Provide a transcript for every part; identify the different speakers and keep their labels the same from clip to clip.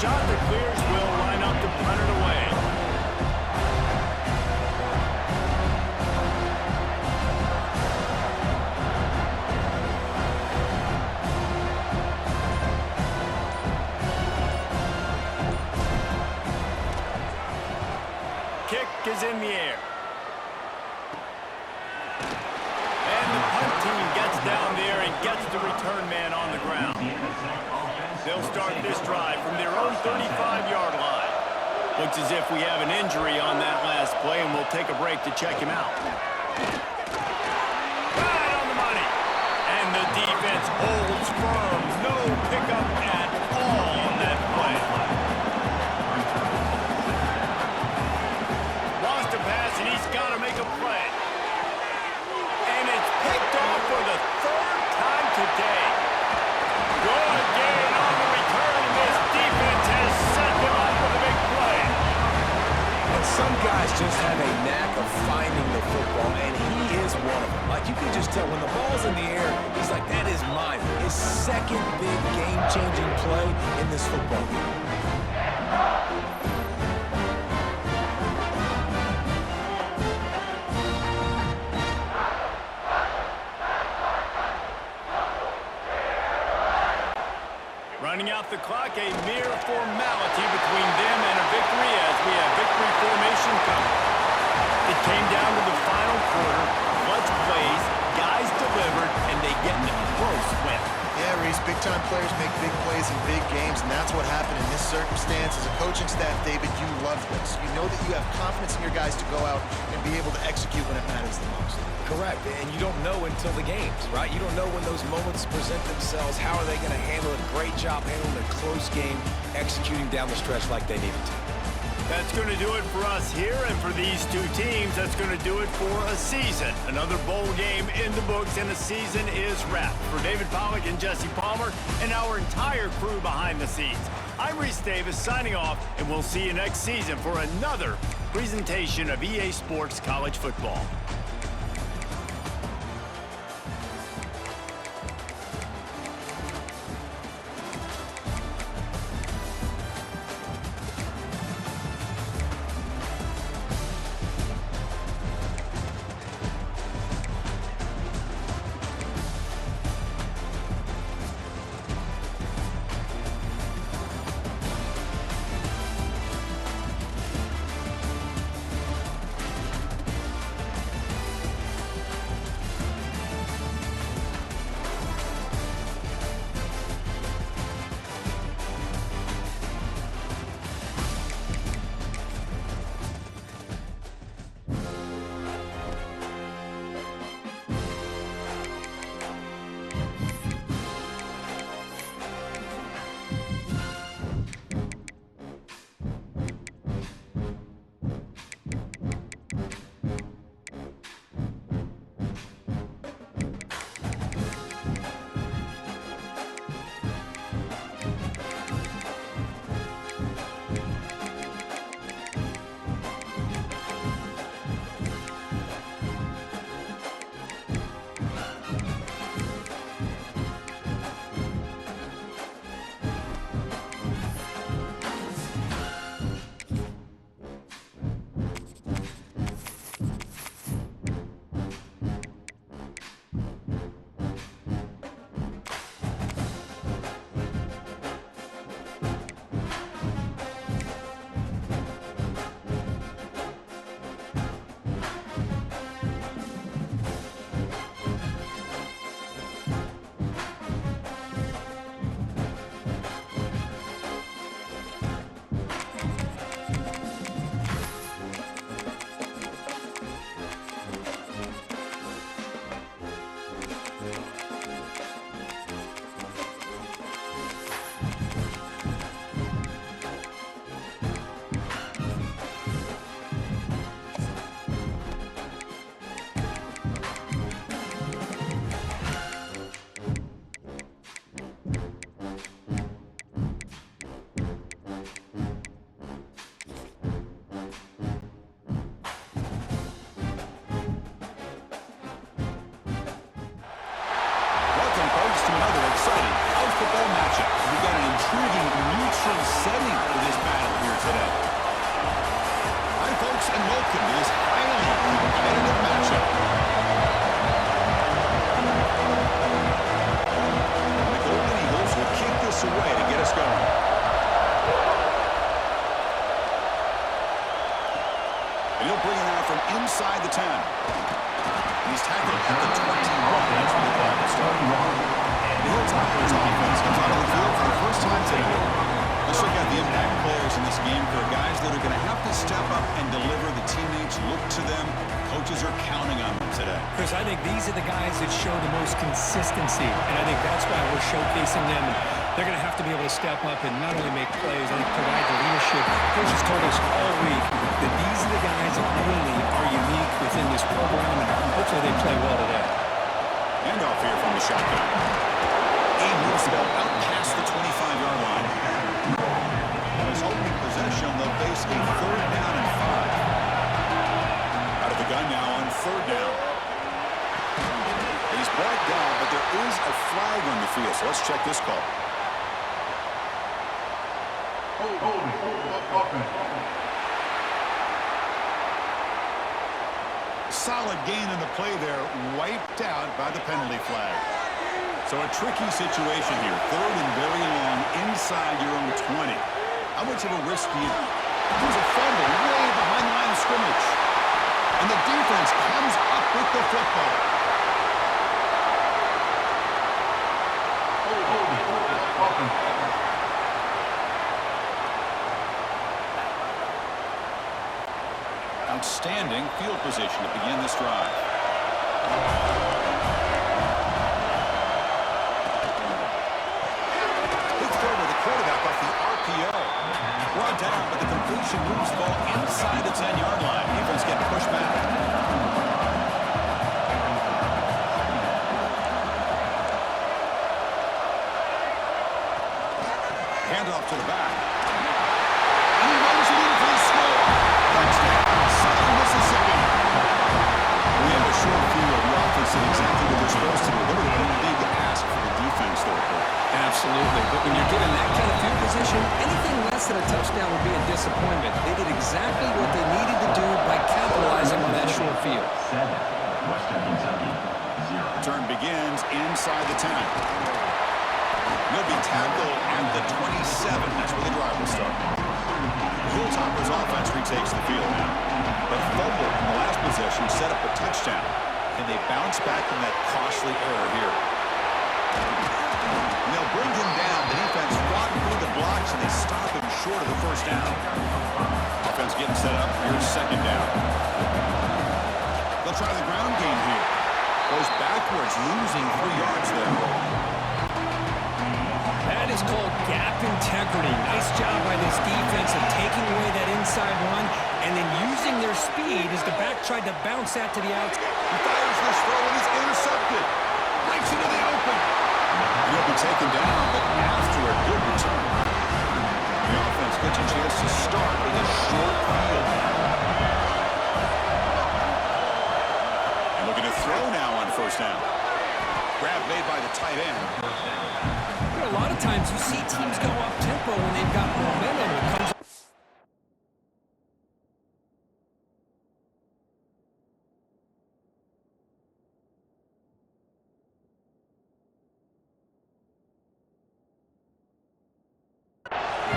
Speaker 1: shot that clears will line up to punt it away. Kick is in the air. And the punt team gets down there and gets the return man on the ground. They'll start this drive from their own 35-yard line. Looks as if we have an injury on that last play, and we'll take a break to check him out. Right on the money. And the defense holds firm. No pickup at all on that play. Lost a pass, and he's got to make a play. And it's picked off for the third time today. Good gain on the return, and this defense has set them up with a big play.
Speaker 2: And some guys just have a knack of finding the football, and he is one of them. Like, you can just tell when the ball's in the air, he's like, that is mine. His second big game-changing play in this football game.
Speaker 1: Running out the clock, a mere formality between them and a victory as we have victory formation coming. It came down to the final quarter, clutch plays, guys delivered, and they get a close win.
Speaker 3: Yeah, Reese, big-time players make big plays in big games, and that's what happened in this circumstance. As a coaching staff, David, you love this. You know that you have confidence in your guys to go out and be able to execute when it matters the most.
Speaker 2: Correct, and you don't know until the games, right? You don't know when those moments present themselves. How are they going to handle it? Great job handling a close game, executing down the stretch like they needed to.
Speaker 1: That's going to do it for us here, and for these two teams, that's going to do it for a season. Another bowl game in the books, and the season is wrapped. For David Pollack and Jesse Palmer, and our entire crew behind the scenes, I'm Reese Davis signing off, and we'll see you next season for another presentation of EA Sports College Football.
Speaker 4: bring it out from inside the 10. He's tackled at the 21. That's where the drive will start. The Hilltoppers offense comes out of the field for the first time today. Let's look at the impact players in this game. There are guys that are going to have to step up and deliver. The teammates look to them. Coaches are counting on them today.
Speaker 5: Chris, I think these are the guys that show the most consistency, and I think that's why we're showcasing them. They're going to have to be able to step up and not only make plays, I think provide the leadership. Coaches told us all week that these are the guys that really are unique within this program, and hopefully they play well today.
Speaker 4: Handoff here from the shotgun. He moves the ball out past the 25-yard line. On his opening possession, they'll face a 3rd down and 5. Out of the gun now on 3rd down. He's brought down, but there is a flag on the field, so let's check this call. Solid gain in the play there, wiped out by the penalty flag. So a tricky situation here. 3rd and very long inside your own 20. How much of a risk do you... There's a fumble way behind the line of scrimmage. And the defense comes up with the football. Outstanding field position to begin this drive. Good throw to the quarterback off the RPO. Brought down, but the completion moves the ball inside the 10-yard line. Defense getting pushed back. Handoff to the back. And he runs it in for the score. Touchdown, Southern Mississippi. We have a short field. The offense did exactly what they're supposed to do. They're going to big ask for the defense there.
Speaker 5: Absolutely, but when you're given that kind of field position, anything less than a touchdown would be a disappointment. They did exactly what they needed to do by capitalizing on that short field.
Speaker 6: Western Kentucky, 0.
Speaker 4: Turn begins inside the 10. He'll be tackled at the 27. That's where the drive will start. The Hilltoppers offense retakes the field now. The fumble in the last possession set up a touchdown. Can they bounce back from that costly error here? And they'll bring him down. The defense fought through the blocks, and they stop him short of the first down. Offense getting set up. Here's 2nd down. They'll try the ground game here. Goes backwards, losing 3 yards there.
Speaker 5: That is called gap integrity. Nice job by this defense of taking away that inside run and then using their speed as the back tried to bounce that to the outside.
Speaker 4: He fires this throw and it's intercepted. Breaks into the open. He'll be taken down, but after a good return. The offense gets a chance to start with a short field. And looking to throw now on 1st down. Grab made by the tight end.
Speaker 5: A lot of times you see teams go up tempo when they've got momentum. It comes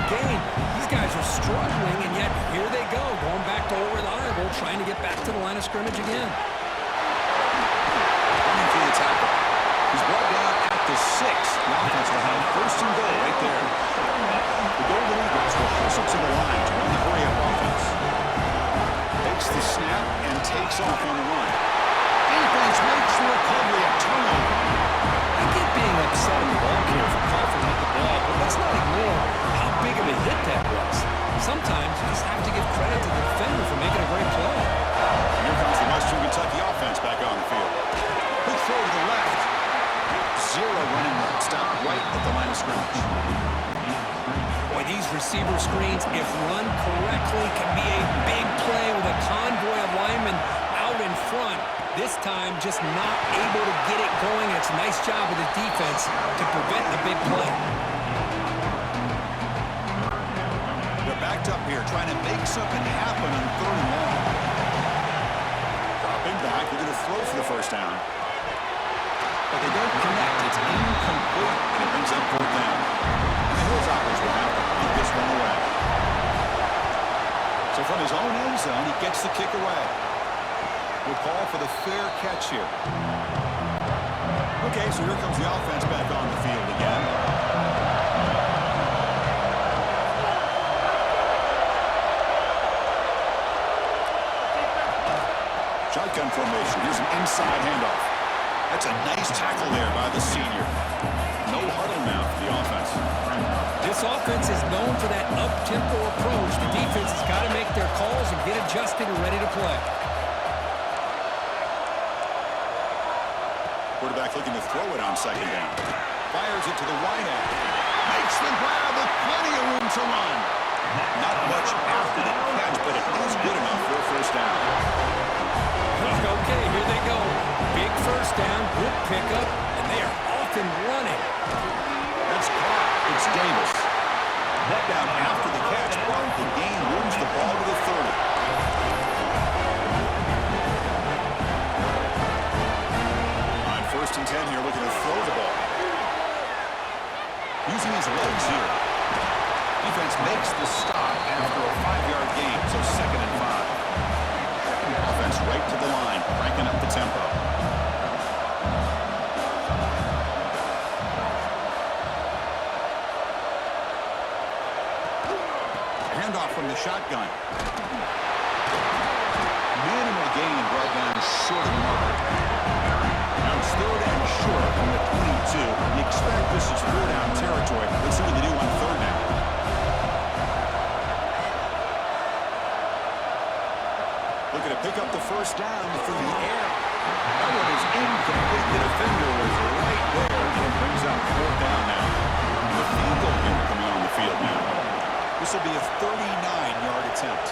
Speaker 5: game. These guys are struggling, and yet here they go, going back to old reliable, trying to get back to the line of scrimmage again.
Speaker 4: Running through the tackle. He's brought down at the 6. The offense will have 1st and goal right there. The Golden Eagles will hustle to the line to run the hurry-up offense. Takes the snap and takes off on the run. Defense makes the recovery, a turnover.
Speaker 5: I get being upset at the ball carrier for coughing up the ball, but let's not ignore how big of a hit that was. Sometimes you just have to give credit to the defender for making a great play.
Speaker 4: And here comes the Western Kentucky offense back on the field. Quick throw to the left. 0 running route. Stop right at the line of scrimmage.
Speaker 5: Boy, these receiver screens, if run correctly, can be a big play with a convoy of linemen out in front. This time, just not able to get it going. It's a nice job of the defense to prevent a big play.
Speaker 4: They're backed up here, trying to make something happen on 3rd and long. Dropping back, they're going to throw for the 1st down. But they don't connect. It's incomplete, and it brings up 4th down. And the Hilltoppers will have to put this one away. So from his own end end zone. He gets the kick away. We'll call for the fair catch here. Okay, so here comes the offense back on the field again. Shotgun formation. Here's an inside handoff. That's a nice tackle there by the senior. No huddle now for the offense.
Speaker 5: This offense is known for that up-tempo approach. The defense has got to make their calls and get adjusted and ready to play.
Speaker 4: Quarterback looking to throw it on second down. Fires it to the wideout. Makes the grab with plenty of room to run. Not much after the catch, but it is good enough for a first down.
Speaker 5: Okay, here they go. Big first down, good pickup, and they are off and running.
Speaker 4: That's caught. It's Davis. That down after the catch, but the gain moves the ball to the 30. On 1st and 10 here, looking to throw the ball. Using his legs here. Defense makes the stop after a 5-yard gain, so 2nd and 5. Offense right to the line, cranking up the tempo. Handoff from the shotgun. Minimal gain brought down short of the marker. Now it's 3rd and short from the 22. You expect this is 4-down territory. Let's see what they do on 3rd down. Looking to pick up the first down through the air. That one is incomplete. The defender was right there, and it brings up 4th down now. The field goal here coming on the field now. This will be a 39-yard attempt.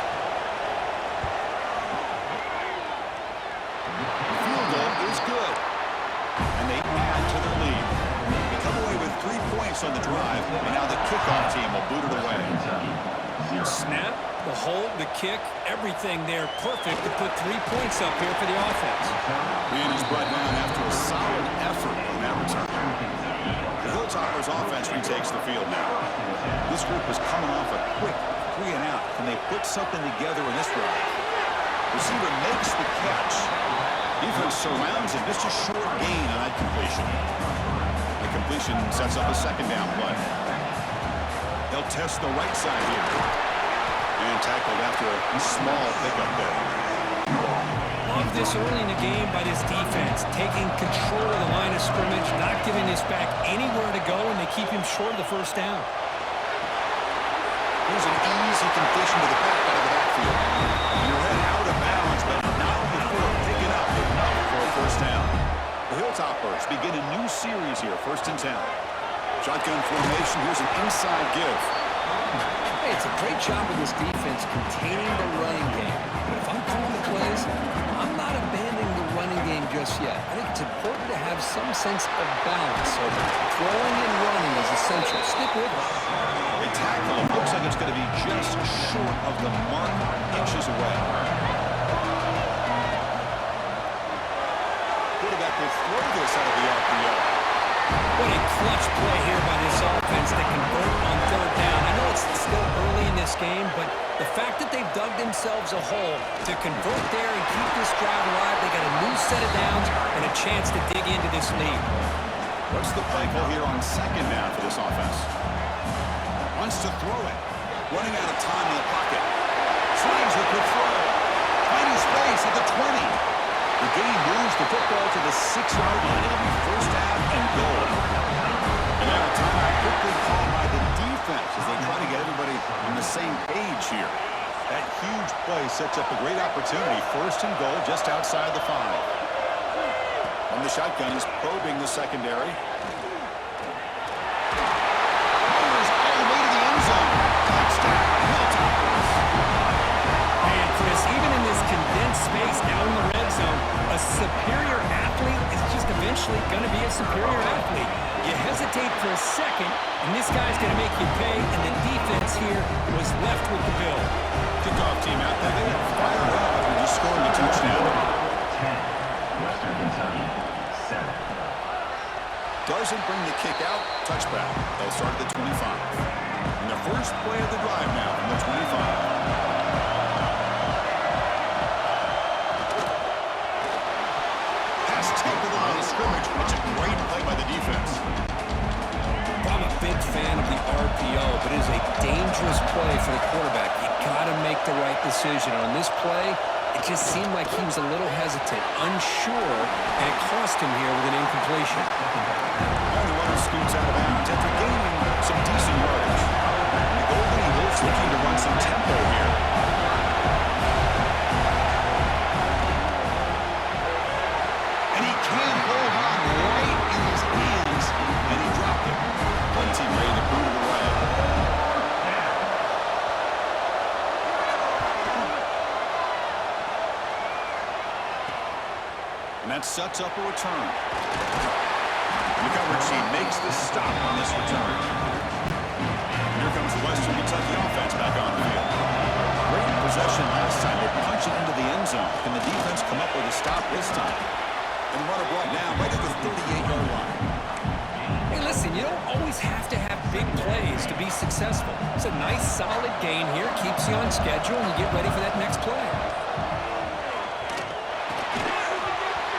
Speaker 4: The field goal is good, and they add to their lead. They come away with 3 points on the drive, and now the kickoff team will boot it away.
Speaker 5: Snap, the hold, the kick, everything there perfect to put 3 points up here for the offense.
Speaker 4: And he's brought down after a solid effort on that return. The Hilltoppers offense retakes the field now. This group is coming off a quick 3 and out. Can they put something together in this drive? Receiver makes the catch. Defense surrounds him. Just a short gain on that completion. The completion sets up a 2nd down play. They'll test the right side here. And tackled after a small pickup there.
Speaker 5: Love this early in the game by this defense, taking control of the line of scrimmage, not giving this back anywhere to go, and they keep him short of the first down.
Speaker 4: Here's an easy completion to the back out of the backfield. And you're head out of bounds, but not before picking up enough for a first down. The Hilltoppers begin a new series here, 1st and 10. Shotgun formation, here's an inside give.
Speaker 5: Hey, it's a great job of this defense containing the running game. But if I'm calling the plays, I'm not abandoning the running game just yet. I think it's important to have some sense of balance. So throwing and running is essential. Stick with it.
Speaker 4: They tackle. It looks like it's going to be just short of the mark, inches away. Quarterback will throw this out of the RPO.
Speaker 5: What a clutch play here by this offense to convert on 3rd down. I know it's still early in this game, but the fact that they've dug themselves a hole to convert there and keep this drive alive, they got a new set of downs and a chance to dig into this lead.
Speaker 4: What's the play call here on 2nd down for this offense? Wants to throw it. Running out of time in the pocket. Slings a quick throw. Finding space at the 20. The game moves the football to the 6-yard line. It'll be 1st down and goal. And now a timeout quickly called by the defense as they try to get everybody on the same page here. That huge play sets up a great opportunity. 1st and goal just outside the 5. And the shotgun is probing the secondary. Fires all the way to the end zone. Touchdown, Hilltoppers.
Speaker 5: And Chris, even in this condensed space down in the red zone, a superior athlete is just eventually going to be a superior athlete. You hesitate for a second, and this guy's going to make you pay, and the defense here was left with the bill.
Speaker 4: Kickoff team out there. They are fired up after just scoring a touchdown.
Speaker 6: 10, Western Kentucky, 7.
Speaker 4: Doesn't bring the kick out. Touchback. They'll start at the 25. And the first play of the drive now from the 25. It's a great play by the defense.
Speaker 5: I'm a big fan of the RPO, but it is a dangerous play for the quarterback. You got to make the right decision. On this play, it just seemed like he was a little hesitant, unsure, and it cost him here with an incompletion.
Speaker 4: And the runner scoots out of bounds after gaining some decent yardage. And the Golden Eagles looking to run some tempo here. And he can't hold on right in his hands, and he dropped it. One team ready to boot it away. And that sets up a return. The coverage team makes the stop on this return. And here comes the Western Kentucky offense back on the field. Great possession last time. They punch it into the end zone. Can the defense come up with a stop this time? And the runner brought down right at the 38-yard line.
Speaker 5: Hey, listen, you don't always have to have big plays to be successful. It's a nice, solid gain here. Keeps you on schedule, and you get ready for that next play.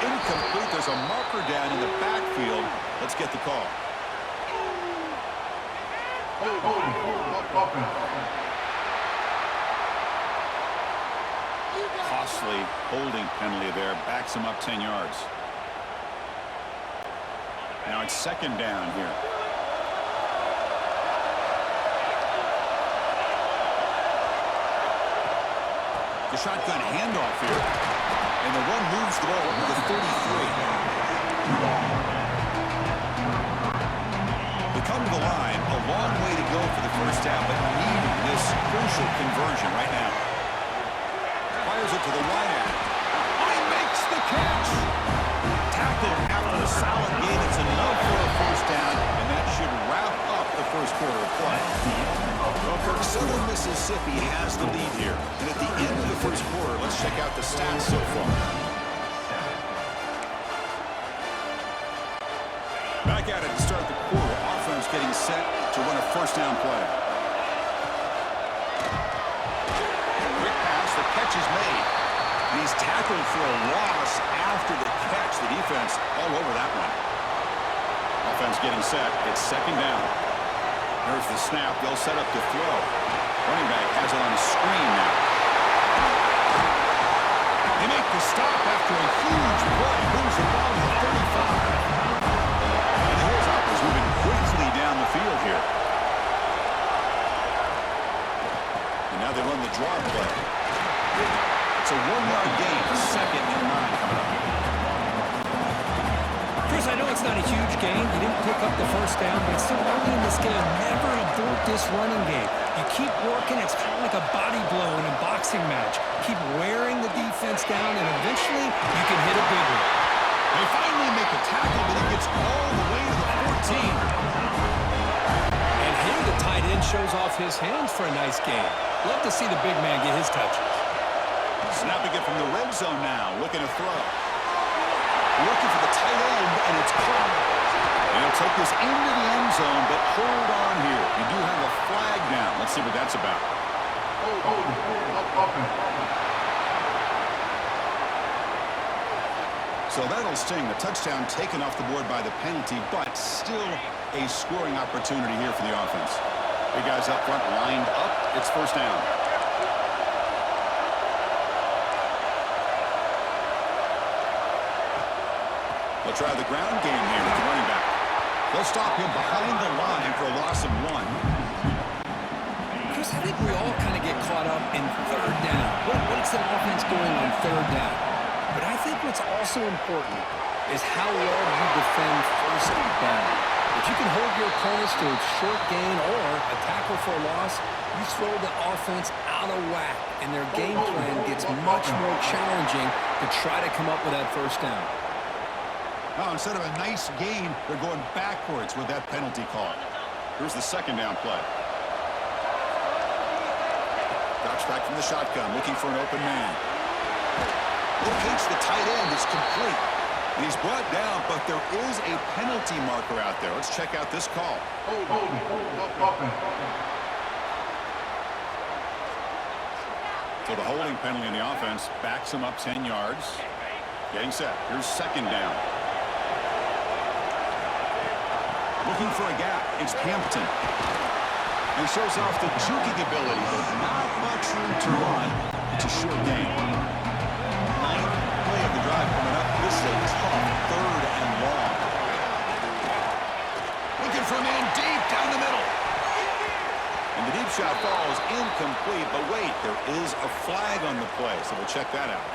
Speaker 4: Incomplete. There's a marker down in the backfield. Let's get the call. Costly holding penalty there. Backs him up 10 yards. Now it's second down here. The shotgun handoff here. And the run moves the ball to the 33. They come to the line. A long way to go for the first down, but needing this crucial conversion right now. Fires it to the wide end. And he makes the catch. Tackled after a solid gain. It's enough for a first down, and that should wrap up the first quarter of play. Well, Kirk, Southern Mississippi has the lead here. And at the end of the first quarter, let's check out the stats so far. Back at it to start the quarter. Offense getting set to run a first down play. Quick pass, the catch is made. And he's tackled for a loss after the catch. The defense all over that one. Offense getting set. It's second down. There's the snap. They'll set up to throw. Running back has it on the screen now. They make the stop after a huge play. Moves the ball to the 35. And the Hilltoppers moving quickly down the field here. And now they run the draw play. It's a 1-yard gain. Second and 9 coming up.
Speaker 5: Chris, I know it's not a huge game. You didn't pick up the first down, but it's still early in this game. Never abort this running game. You keep working. It's kind of like a body blow in a boxing match. Keep wearing the defense down, and eventually you can hit a big one.
Speaker 4: They finally make a tackle, but he gets all the way to the 14.
Speaker 5: And here the tight end shows off his hands for a nice game. Love to see the big man get his touches.
Speaker 4: Snapping it from the red zone now. Looking to throw. Looking for the tight end, and it's caught. And he'll take this into the end zone, but hold on here. You do have a flag down. Let's see what that's about. So that'll sting. The touchdown taken off the board by the penalty, but still a scoring opportunity here for the offense. Big guys up front lined up. It's first down. They'll try the ground game here with the running back. They'll stop him behind the line for a loss of 1.
Speaker 5: Chris, I think we all kind of get caught up in third down. What's an offense doing on third down? But I think what's also important is how well you defend first down. If you can hold your opponents to a short gain or a tackle for a loss, you throw the offense out of whack, and their game plan gets much more challenging to try to come up with that first down.
Speaker 4: Oh, instead of a nice gain, they're going backwards with that penalty call. Here's the second down play. Drops back from the shotgun, looking for an open man. Locates the tight end. It's complete. And he's brought down, but there is a penalty marker out there. Let's check out this call. So the holding penalty in the offense backs him up 10 yards. Getting set. Here's second down. Looking for a gap. It's Hampton. And shows off the juking ability, but not much room to run. It's a short game. Ninth play of the drive coming up. This is a tough 3rd and long. Looking from in deep down the middle. And the deep shot falls incomplete. But wait, there is a flag on the play, so we'll check that out.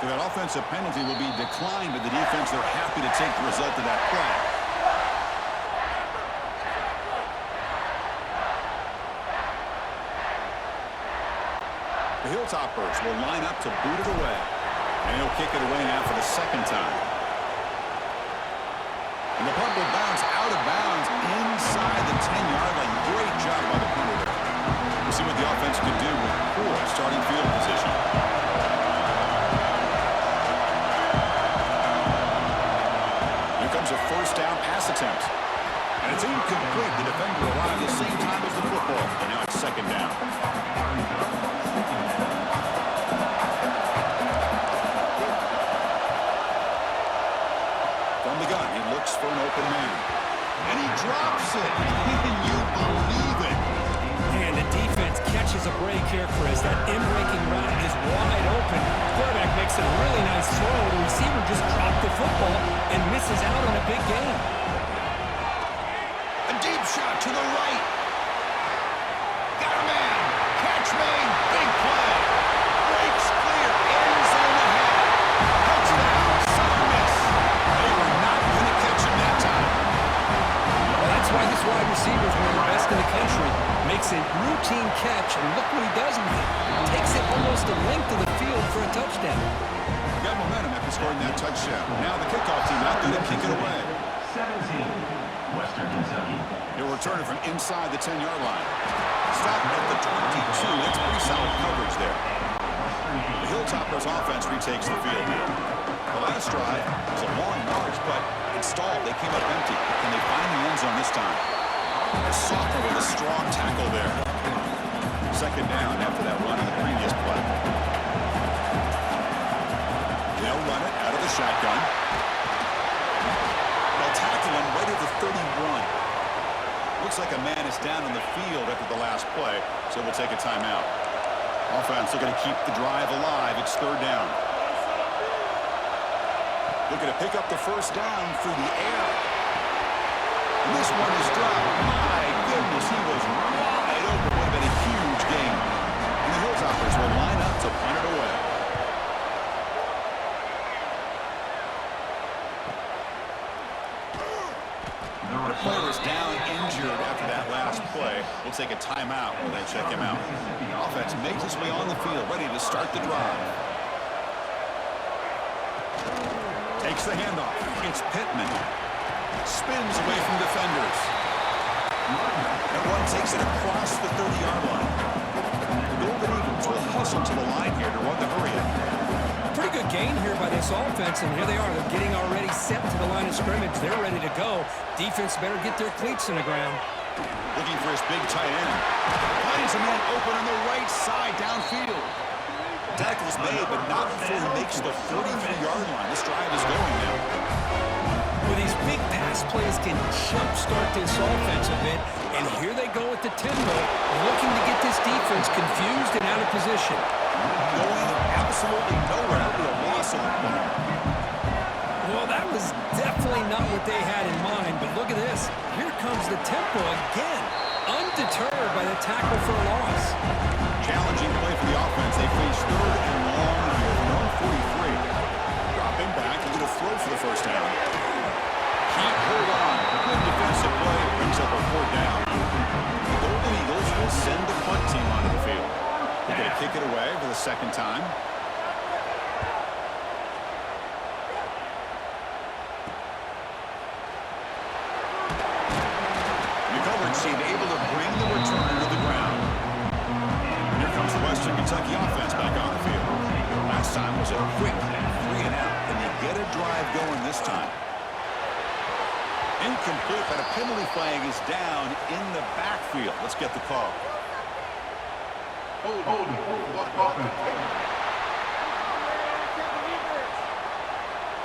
Speaker 4: That offensive penalty will be declined, but the defense, they're happy to take the result of that play. The Hilltoppers will line up to boot it away. And he'll kick it away now for the 2nd time. And the punt will bounce out of bounds inside the 10-yard line. Great job by the punter there. We'll see what the offense can do with poor starting field position. A 1st down pass attempt. And it's incomplete. The defender arrived at the same time as the football. And now it's 2nd down. From the gun, he looks for an open man. And he drops it. Can you believe it?
Speaker 5: And the defense catches a break here, Chris. That in-breaking route is wide open. Quarterback makes a really nice throw. The receiver just dropped the football and misses out on a big game.
Speaker 4: A deep shot to the right. Got a man. Catch made. Big play. Breaks clear. End zone ahead. Touchdown. Southern Miss. They were not going to catch him that time.
Speaker 5: Well, that's why this wide receiver is one of the best in the country. Makes a routine catch, and look what he does with it. Takes it almost the length of the field for a touchdown.
Speaker 4: Got momentum after scoring that touchdown. Now the kickoff team out there to kick it away.
Speaker 6: 17, Western Kentucky.
Speaker 4: He'll return it from inside the 10-yard line. Stop at the 22. That's pretty solid coverage there. The Hilltoppers offense retakes the field now. The last drive was a long march, but it stalled. They came up empty. Can they find the end zone this time? Sophomore with a strong tackle there. 2nd down after that run on the previous play. They'll run it out of the shotgun. They'll tackle him right at the 31. Looks like a man is down on the field after the last play, so we'll take a timeout. Offense looking to keep the drive alive. It's 3rd down. Looking to pick up the 1st down through the air. And this one is dropped. My goodness, he was wide open. Would have been a huge game. And the Hilltoppers will line up to punt it away. The player is down injured after that last play. We'll take a timeout when they check him out. Offense makes its way on the field, ready to start the drive. Takes the handoff. It's Pittman. Spins away from defenders. And one takes it across the 30-yard line. The Golden Eagles will hustle to the line here to run the hurry up.
Speaker 5: Pretty good gain here by this offense, and here they are. They're getting already set to the line of scrimmage. They're ready to go. Defense better get their cleats in the ground.
Speaker 4: Looking for his big tight end. Finds a man open on the right side downfield. Tackle's made, but not before he makes the 43-yard line. This drive is going now.
Speaker 5: Well, these big pass plays can jumpstart this offense a bit, and here they go at the tempo, looking to get this defense confused and out of position.
Speaker 4: Going absolutely nowhere. That'll be a loss on the play.
Speaker 5: Well, that was definitely not what they had in mind, but look at this. Here comes the tempo again, undeterred by the tackle for a loss.
Speaker 4: Challenging play for the offense. They face 3rd and long here from 43. Dropping back, looking to throw for the 1st down. Keep hold on. Good defensive play. Brings up a 4th down. The Golden Eagles will send the punt team onto the field. They're going to kick it away for the 2nd time. The coverage team able to bring the returner to the ground. And here comes the Western Kentucky offense back on the field. Last time was a quick 3 and out. Can they get a drive going this time? Incomplete, but a penalty flag is down in the backfield. Let's get the call.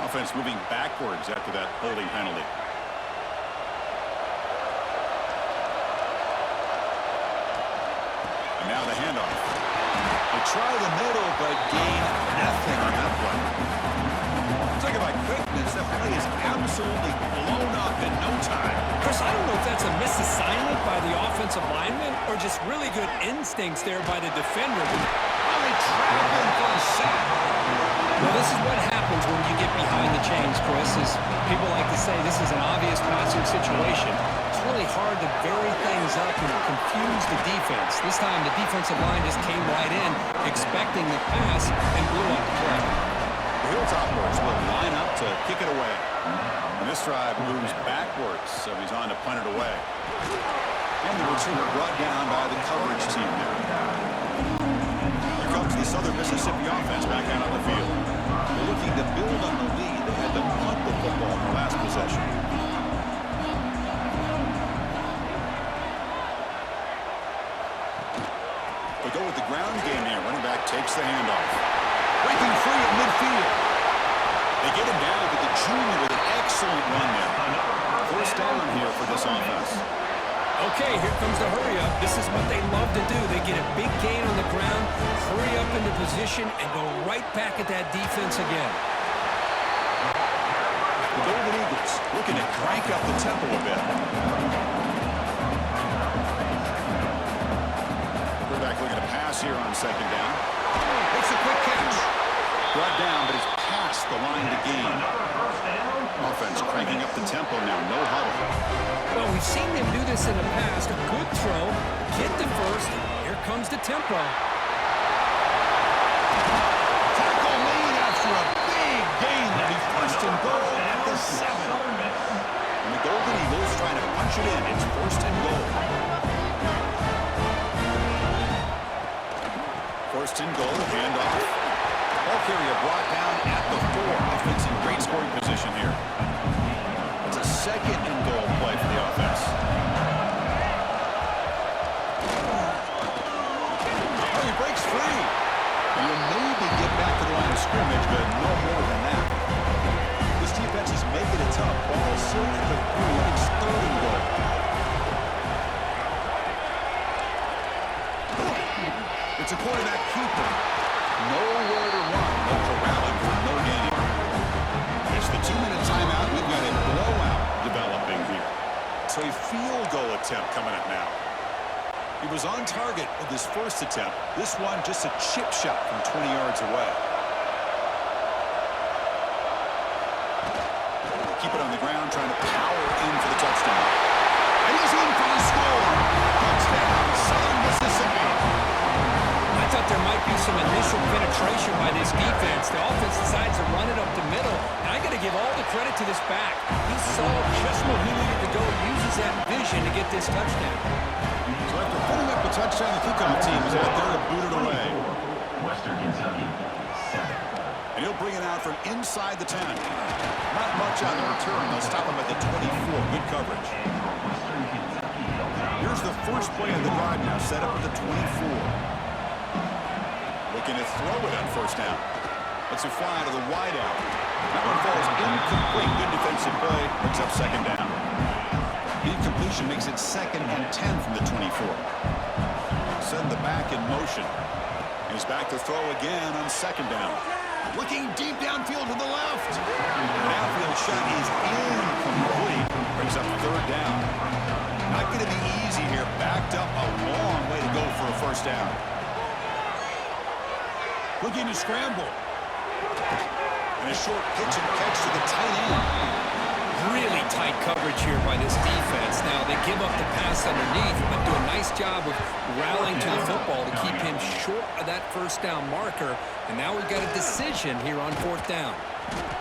Speaker 4: Offense moving backwards after that holding penalty. And now the handoff. They try the middle, but gain nothing on that play. Talk about quickness. That play is absolutely blown up in no time.
Speaker 5: Chris, I don't know if that's a misassignment by the offensive lineman or just really good instincts there by the defender.
Speaker 4: Oh, they trap him for a sack.
Speaker 5: Well, this is what happens when you get behind the chains, Chris. Is people like to say this is an obvious passing situation. It's really hard to vary things up and confuse the defense. This time, the defensive line just came right in, expecting the pass, and blew up the play.
Speaker 4: The Hilltoppers will line up to kick it away. And this drive moves backwards, so he's on to punt it away. And the returner brought down by the coverage team there. Here comes the Southern Mississippi offense back out on the field. They're looking to build on the lead. They had to punt the football in the last possession. They go with the ground game here. Running back takes the handoff. Breaking free at midfield. They get him down, but the junior with an excellent run there. First down here for this offense.
Speaker 5: Okay, here comes the hurry up. This is what they love to do. They get a big gain on the ground, hurry up into position, and go right back at that defense again.
Speaker 4: The Golden Eagles looking to crank up the tempo a bit. Quarterback looking to pass here on second down. Makes a quick catch. Brought down, but he's past the line to gain. Offense cranking up the tempo now. No huddle.
Speaker 5: Well, we've seen them do this in the past. A good throw, get the first. Here comes the tempo.
Speaker 4: Tackle made after a big gain. That'll be first and goal at the 7. And the Golden Eagles trying to punch it in. It's first and goal. First and goal, handoff. Ball carrier brought down at the 4. Offense in great scoring position here. It's a second and goal play for the offense. Oh, he breaks free. And you'll maybe get back to the line of scrimmage, but no more than that. This defense is making it tough. Ball still at the 3. It's third and goal. It's a quarterback keeper. Nowhere to run. No corralling for no gain. It's the 2-minute timeout. We've got a blowout developing here. So a field goal attempt coming up now. He was on target with his first attempt. This one just a chip shot from 20 yards away. Keep it on the ground, trying to power in for the touchdown. And he's in for the score. Touchdown, Southern Mississippi.
Speaker 5: I thought there might be some initial penetration by this defense. The offense decides to run it up the middle, and I got to give all the credit to this back. He saw just where he needed to go, uses that vision to get this touchdown.
Speaker 4: So after putting up the touchdown, the kickoff team is out there to boot it away.
Speaker 6: Western Kentucky, 7.
Speaker 4: And he'll bring it out from inside the 10. Not much on the return. They'll stop him at the 24. Good coverage. Here's the first play of the drive now, set up at the 24. Looking to throw it on first down. Let's it fly to the wideout. That one falls incomplete. Good defensive play. Picks up second down. The incompletion makes it 2nd and 10 from the 24. Send the back in motion. He's back to throw again on second down. Looking deep downfield to the left. An outfield shot is incomplete. Brings up third down. Not going to be easy here. Backed up a long way to go for a first down. Looking to scramble. And a short pitch and catch to the tight end.
Speaker 5: Really tight coverage here by this defense. Now, they give up the pass underneath, but do a nice job of rallying to the football to keep him short of that first down marker. And now we've got a decision here on fourth down.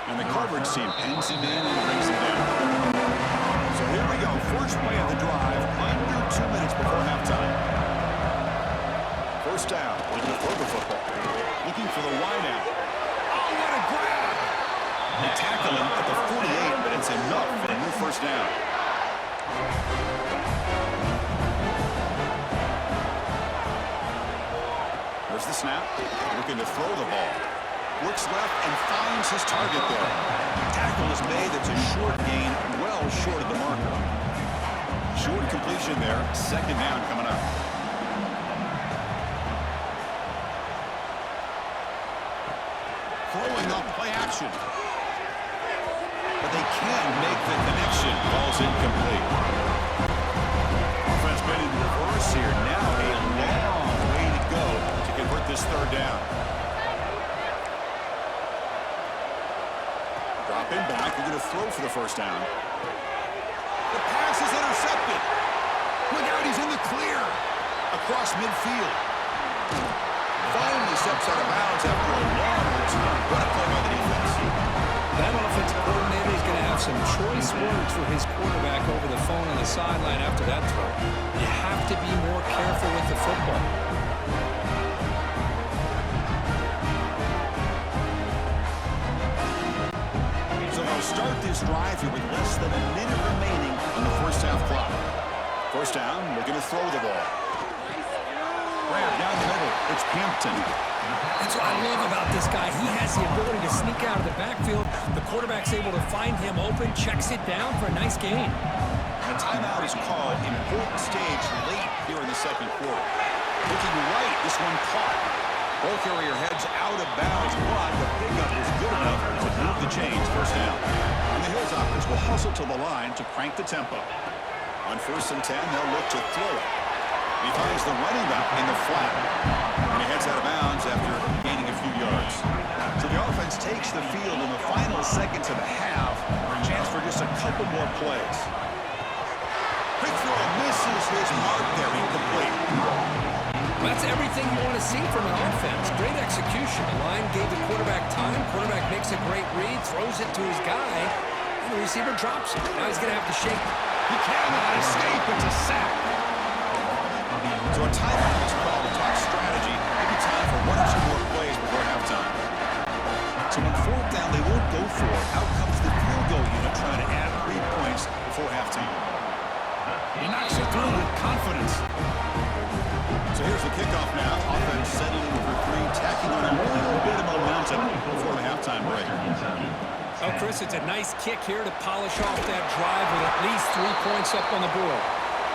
Speaker 4: And the coverage team pins him in and brings him down. So here we go. First play of the drive, under 2 minutes before halftime. First down, looking to throw the football. Looking for the wideout. Oh, what a grab! They tackle him at the 48, but it's enough for a new first down. There's the snap. Looking to throw the ball. Looks left and finds his target there. Tackle is made. It's a short gain, well short of the marker. Short completion there. Second down coming up. Throwing up play action. But they can't make the connection. Ball's incomplete. Offense made in reverse here. Now a long way to go to convert this third down. Dropping back. They're going to throw for the first down. The pass is intercepted. Look out, he's in the clear. Across midfield. Finally steps out of bounds after a long return. What a play by the defense.
Speaker 5: That offensive coordinator is going to have some choice words for his quarterback over the phone on the sideline after that throw. You have to be more careful with the football.
Speaker 4: So they'll start this drive here with less than a minute remaining on the first half clock. First down, looking to throw the ball. Grab down the middle. It's Hampton.
Speaker 5: That's what I love about this guy. He has the ability to sneak out of the backfield. The quarterback's able to find him open, checks it down for a nice gain.
Speaker 4: A timeout is called. Important stage late here in the second quarter. Looking right, this one caught. Ball carrier heads out of bounds, but the pickup is good enough to move the chains. First down. And the Hilltoppers will hustle to the line to crank the tempo. On 1st and 10, they'll look to throw it. He finds the running back in the flat. And he heads out of bounds after gaining a few yards. So the offense takes the field in the final seconds of the half. Chance for just a couple more plays. Quick throw misses his mark there, incomplete.
Speaker 5: That's everything you want to see from an offense. Great execution. The line gave the quarterback time. Quarterback makes a great read, throws it to his guy, and the receiver drops it. Now he's going to have to shake it.
Speaker 4: He cannot escape. It's a sack. So a timeout is called to talk strategy. Maybe time for 1 or 2 more plays before halftime. So on 4th down, they won't go for it. Out comes the field goal unit trying to add 3 points before halftime. He knocks it through with confidence. So here's the kickoff now. Offense settling for 3, tacking on a little bit of momentum before the halftime break.
Speaker 5: Oh, Chris, it's a nice kick here to polish off that drive with at least 3 points up on the board.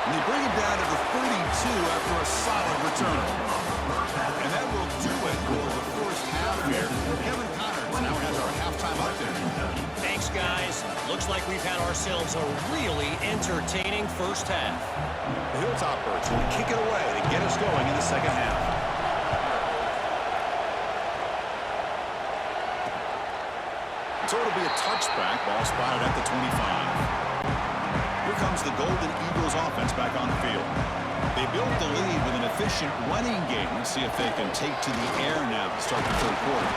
Speaker 4: And they bring it down to the 32 after a solid return. And that will do it for the first half here. Kevin Connors now has our halftime update.
Speaker 7: Thanks, guys. Looks like we've had ourselves a really entertaining first half.
Speaker 4: The Hilltoppers will kick it away to get us going in the second half. So it'll be a touchback. Ball spotted at the 25. Here comes the Golden Eagles offense back on the field. They built the lead with an efficient running game. Let's see if they can take to the air now to start the third quarter.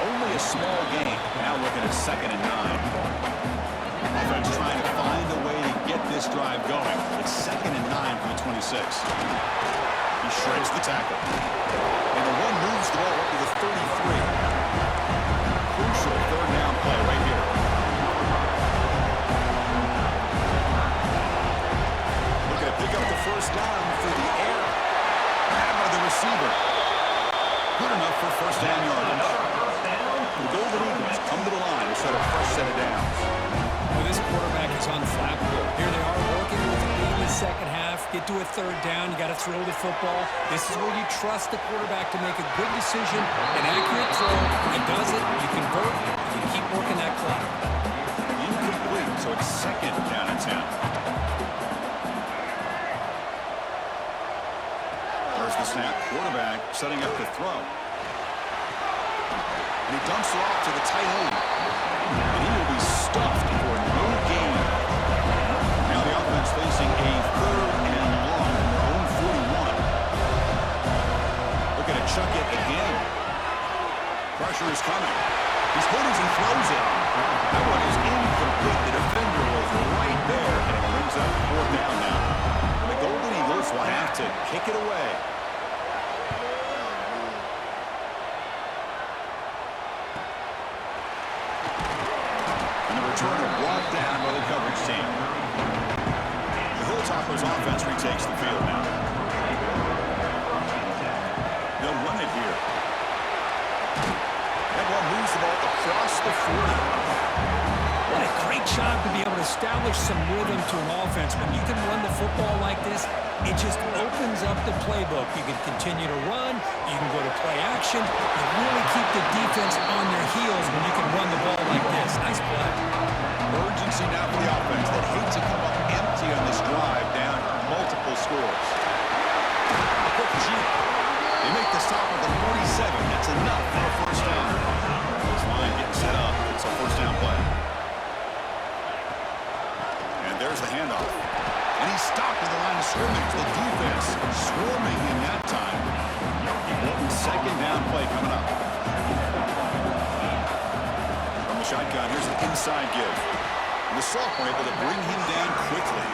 Speaker 4: Only a small gain. Now looking at 2nd and 9. Offense trying to find a way to get this drive going. It's 2nd and 9 from the 26. He shreds the tackle. And the one moves the ball up to the 33. Crucial third down play right here. Looking to pick up the first down through the air. Grabbed by the receiver. Good enough for first down yardage. The Golden Eagles come to the line to set a fresh set of downs.
Speaker 5: Well, this quarterback is unflappable. Here they are working with the lead in the second half. Get to a third down. You got to throw the football. This is where you trust the quarterback to make a good decision, an accurate throw. He does it. You convert. You keep working that clock.
Speaker 4: Incomplete, so it's 2nd down and 10. There's the snap. Quarterback setting up the throw. And he dumps it off to the tight end. And he will be stuffed for no gain. Now the offense facing a 3rd and long from their own 41. Looking to chuck it again. Pressure is coming. He's hit as he throws it. That one is incomplete. The defender was right there, and it brings up 4th down now. And the Golden Eagles will have to kick it away. Returner brought down by the coverage team. The Hilltoppers offense retakes the field now. They'll run it here. That ball
Speaker 5: What a great job to be able to establish some rhythm to an offense. When you can run the football like this, it just opens up the playbook. You can continue to run. You can go to play action. You really keep the defense on their heels when you can run the ball like this. Nice play.
Speaker 4: Urgency now for the offense that hates to come up empty on this drive, down multiple scores. They make the stop at the 47. That's enough for a first down. This line getting set up. It's a first down play. And there's the handoff. And he's stopped at the line of scrimmage. The defense swarming in that time. Important second down play coming up. From the shotgun, here's an inside give. And the sophomore able to bring him down quickly.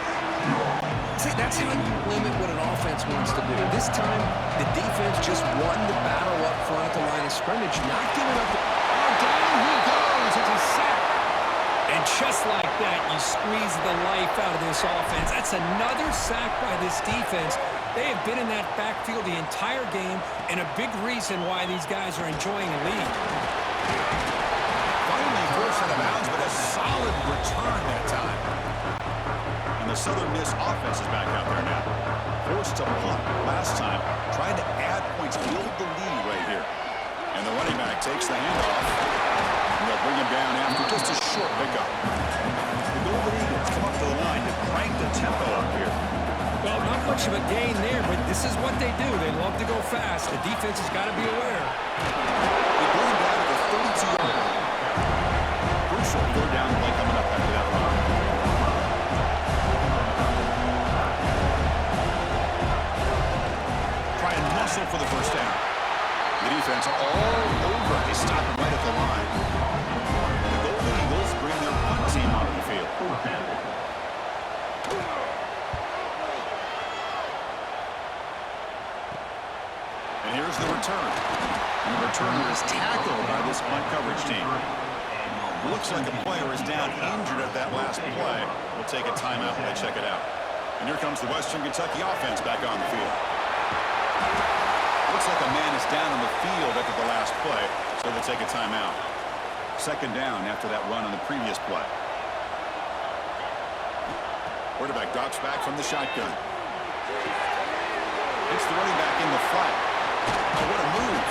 Speaker 2: See, that's how you limit what an offense wants to do. This time, the defense just won the battle up front at the line of scrimmage, not giving up the...
Speaker 5: Oh, down he goes. It's a sack. And just like that, you squeeze the life out of this offense. That's another sack by this defense. They have been in that backfield the entire game, and a big reason why these guys are enjoying a lead.
Speaker 4: Finally forced out of bounds, but a solid return that time. And the Southern Miss offense is back out there now. Forced to punt last time. Trying to add points, build the lead right here. And the running back takes the handoff. And they'll bring him down after just a short pickup. The Golden Eagles come up to the line to crank the tempo up here.
Speaker 5: Well, not much of a gain there, but this is what they do. They love to go fast. The defense has got to be aware.
Speaker 4: They bring him down to the 32-yard line. Crucial third down play coming up after that run. Try and muscle for the first down. The defense all over. They stop him right at the line. And the Golden Eagles bring their punt team onto the field. And here's the return. And the returner is tackled by this punt coverage team. Looks like a player is down injured at that last play. We'll take a timeout when they check it out. And here comes the Western Kentucky offense back on the field. Looks like a man is down on the field after the last play, so we'll take a timeout. Second down after that run on the previous play. Quarterback drops back from the shotgun. It's the running back in the flat. Oh, what a move.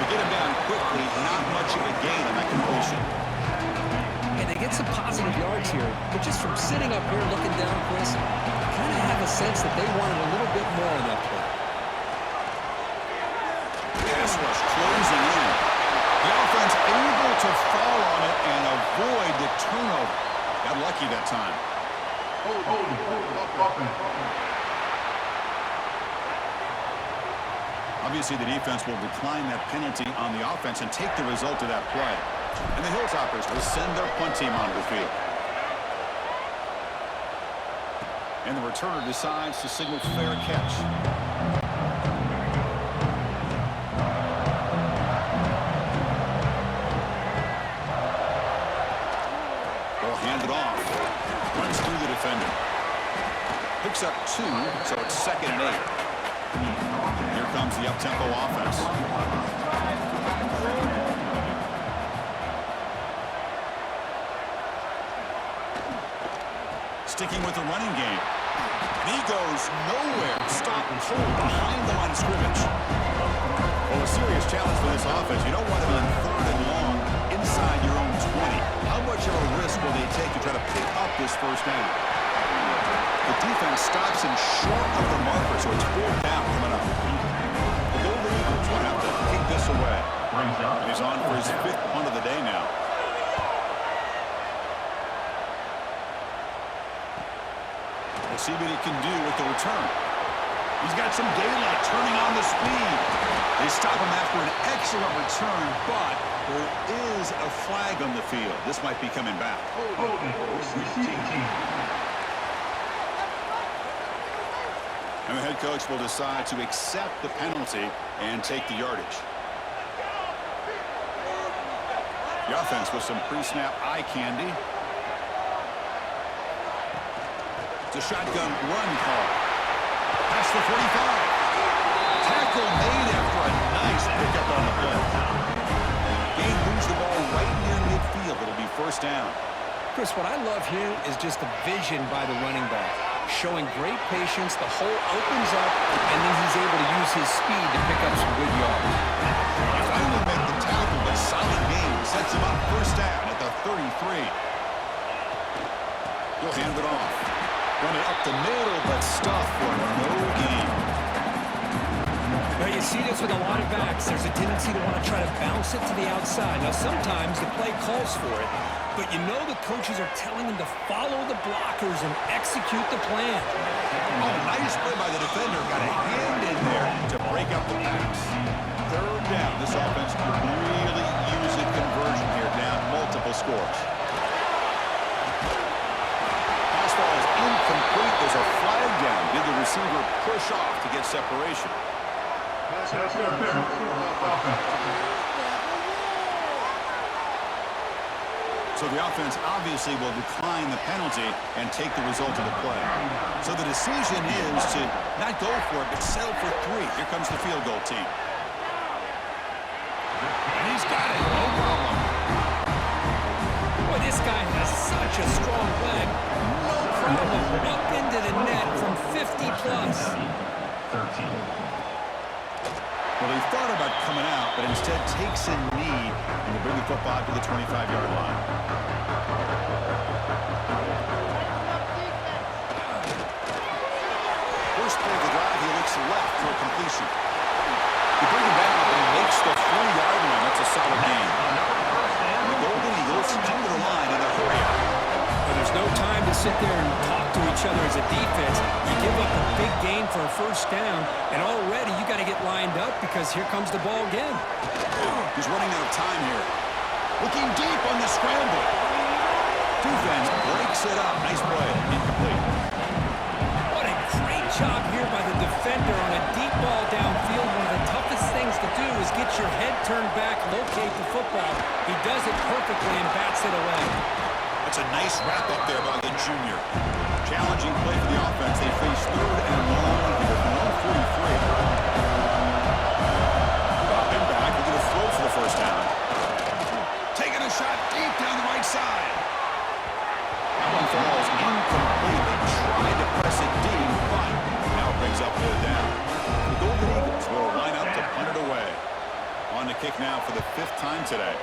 Speaker 4: To get him down quickly, not much of a gain on that completion.
Speaker 2: And they get some positive yards here, but just from sitting up here looking down, Chris, I kind of have a sense that they wanted a little bit more on that play.
Speaker 4: Pass rush closing in. The offense able to fall on it and avoid the turnover. Got lucky that time. Obviously, the defense will decline that penalty on the offense and take the result of that play. And the Hilltoppers will send their punt team onto the field. And the returner decides to signal fair catch. They'll hand it off. Runs through the defender. Picks up 2, so it's 2nd and 8. Here comes the up-tempo offense. Sticking with the running game. And he goes nowhere. Stop cold behind the line of scrimmage. Well, a serious challenge for this offense. You don't want him on 3rd and long inside your own 20. How much of a risk will they take to try to pick up this first down? The defense stops him short of the marker, so it's 4th down coming up. The Golden Eagles will have to kick this away. And he's on for his 5th punt of the day now. We'll see what he can do with the return. He's got some daylight turning on the speed. They stop him after an excellent return, but there is a flag on the field. This might be coming back. And the head coach will decide to accept the penalty and take the yardage. The offense with some pre-snap eye candy. It's a shotgun run call. Past the 45. Tackle made after a nice pickup on the play. Gabe moves the ball right near midfield. first down.
Speaker 5: Chris, what I love here is just the vision by the running back. Showing great patience, the hole opens up, and then he's able to use his speed to pick up some good yards.
Speaker 4: He finally make the tackle, but solid game sets him up first down at the 33. He'll hand it off. Run it up the middle, but stuffed for no gain.
Speaker 5: Now you see this with a lot of backs. There's a tendency to want to try to bounce it to the outside. Now sometimes the play calls for it, but you know the coaches are telling them to follow the blockers and execute the plan.
Speaker 4: Oh, nice play by the defender. Got a hand in there to break up the pass. Third down. This offense could really use a conversion here, down multiple scores. Pass ball is incomplete. There's a flag down. Did the receiver push off to get separation? So the offense obviously will decline the penalty and take the result of the play. So the decision is to not go for it, but settle for 3. Here comes the field goal team. And he's got it, no problem.
Speaker 5: Boy, this guy has such a strong leg. No problem. Up into the net from 50 plus.
Speaker 6: 13.
Speaker 4: Well, he thought about coming out, but instead takes a knee and will bring the football to the 25-yard line. First play of the drive, he looks left for a completion. You bring him back up and he makes the 3-yard line. That's a solid gain. The Golden Eagles come to the line in a hurry.
Speaker 5: Well, there's no time to sit there and talk to each other as a defense. You give up a big gain for a first down, and already you got to get lined up because here comes the ball again.
Speaker 4: He's running out of time here. Looking deep on the scramble. Defense breaks it up. Nice play. Incomplete.
Speaker 5: What a great job here by the defender on a deep ball downfield. One of the toughest things to do is get your head turned back, locate the football. He does it perfectly and bats it away.
Speaker 4: That's a nice wrap up there by the junior. Challenging play for the offense. They face 3rd and long here from 143. Drop him back. We're going to throw for the first down. Taking a shot deep down the right side. That one falls incomplete. They tried to press it deep, but now it brings up 4th down. The Golden Eagles will line up to punt it away. On the kick now for the 5th time today.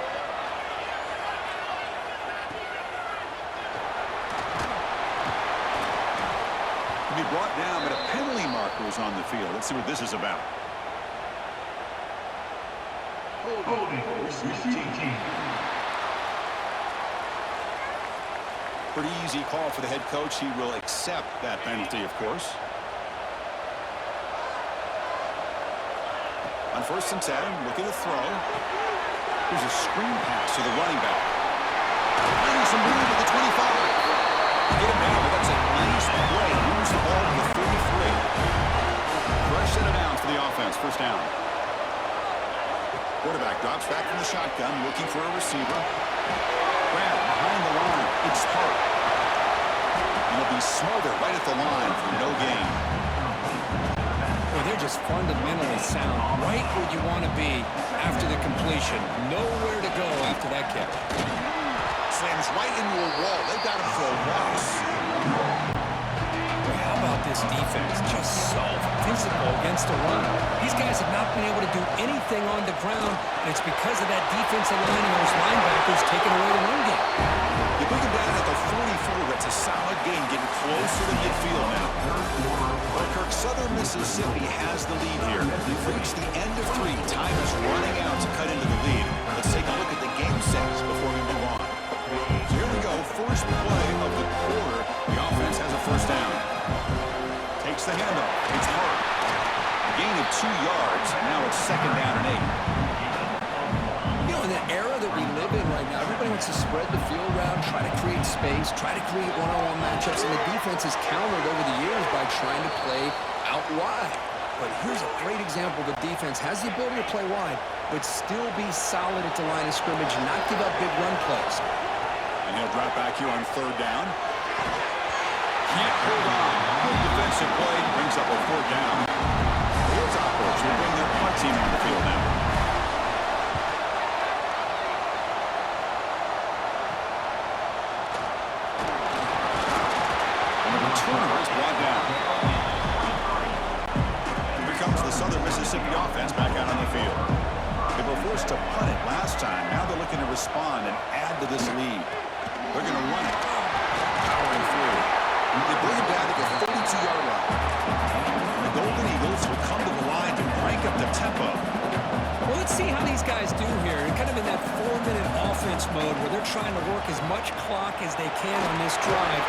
Speaker 4: Be brought down, but a penalty marker is on the field. Let's see what this is about. Pretty easy call for the head coach. He will accept that penalty, of course. On 1st and 10, looking to throw. Here's a screen pass to the running back. Finding some room at the 25. Get him down, but that's a nice play. Moves the ball to the 33. Fresh set of downs for the offense. First down. Quarterback drops back from the shotgun, looking for a receiver. Grab behind the line. It's Hart. And he'll be smothered right at the line for no gain.
Speaker 5: Well, they're just fundamentally sound, right where you want to be after the completion. Nowhere to go after that catch.
Speaker 4: Slams right into a wall. They've got him for a loss.
Speaker 5: Well, how about this defense? Just so physical against the run. These guys have not been able to do anything on the ground, and it's because of that defensive line and those linebackers taking away the run game.
Speaker 4: You bring him down at the 44. That's a solid game, getting closer to midfield now. Kirk, Southern Mississippi has the lead here. They've reached the end of 3. Time is running out to cut into the lead. Let's take a look at the game sets before we move on. So here we go. First play of the quarter. The offense has a first down. Takes the handoff. It's Hart. A gain of 2 yards. Now it's 2nd down and 8.
Speaker 2: You know, in the era that we live in right now, everybody wants to spread the field around, try to create space, try to create one-on-one matchups, and the defense has countered over the years by trying to play out wide. But here's a great example. The defense has the ability to play wide, but still be solid at the line of scrimmage and not give up big run plays.
Speaker 4: And he'll drop back here on 3rd down. Can't hold on. Good defensive play. Brings up a 4th down. Hilltoppers will bring their punt team on the field now. returner is brought down. Here comes the Southern Mississippi offense back out on the field. They were forced to punt it last time. Now they're looking to respond and add to this lead. They're going to run it. Powering through. They bring it down to the 32-yard line. The Golden Eagles will come to the line to crank up the tempo.
Speaker 5: Well, let's see how these guys do here. They're kind of in that 4-minute offense mode where they're trying to work as much clock as they can on this drive,